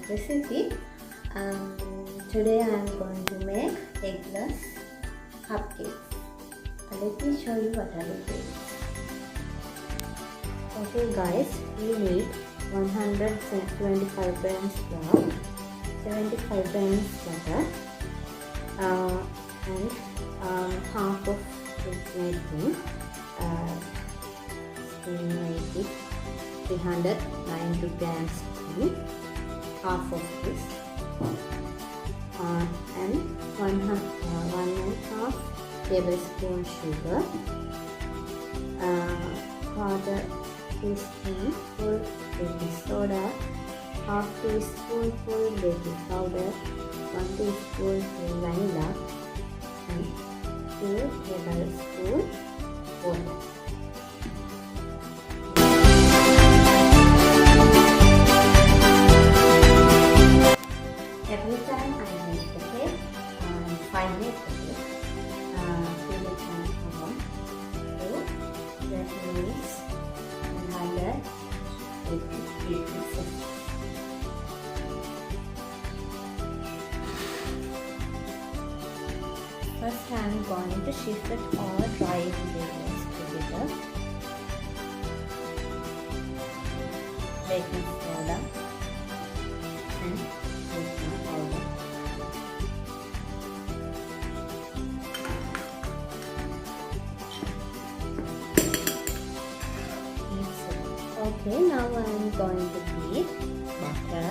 recipe. Today I am going to make eggless cupcakes. Let me show you what I will do. Okay guys, we need 125 grams flour, 75 grams butter, and half of milk, make it 390 grams tea, half of this, and one and half tablespoon sugar, quarter teaspoonful baking soda, half teaspoonful baking powder, 1 teaspoonful vanilla, and 2 tablespoons water. Every time I make the cake, if I make the cake, fill it on 2 minutes and highlight it. First I am going to shift all dry ingredients together. Baking soda and baking powder. Okay, now I am going to beat butter,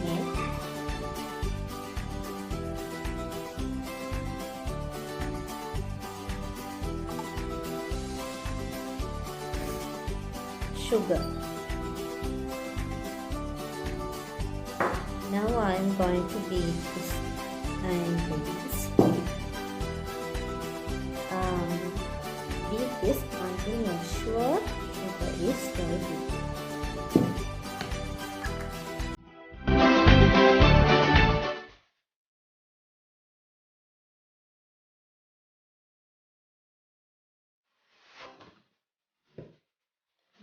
milk, sugar. Now I am going to beat this ingredients. Beat this until you are sure sugar is very good.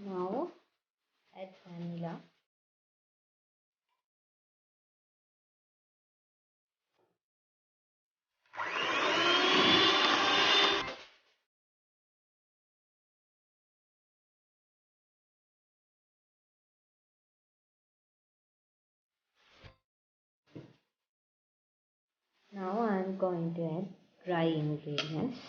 Now add vanilla. Now I am going to add dry ingredients.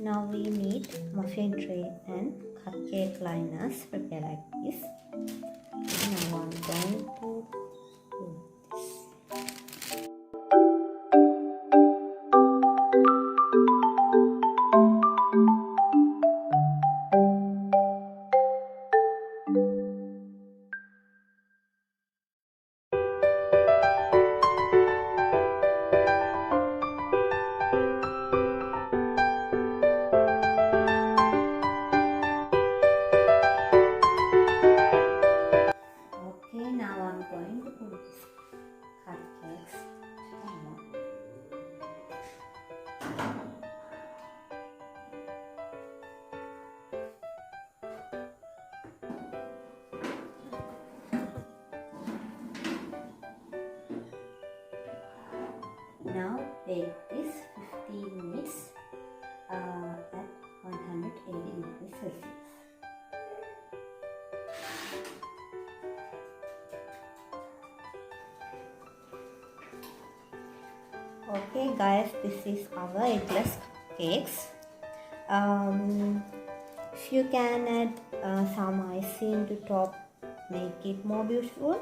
Now we need muffin tray and cupcake liners prepare like this. Now I'm going to do this. Now I'm going to put this cupcakes on. Now bake this 15 minutes at 180 degrees Celsius. Okay guys, this is our eggless cupcakes. If you can add some icing to top, make it more beautiful.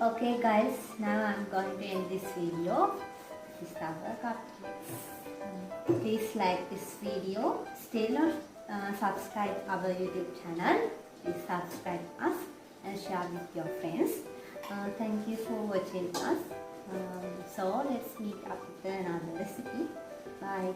Okay guys, now I'm going to end this video. This is our cupcakes. Please like this video. Still not subscribe our YouTube channel. Please subscribe us and share with your friends. Thank you for watching us. So let's meet up with another recipe. Bye.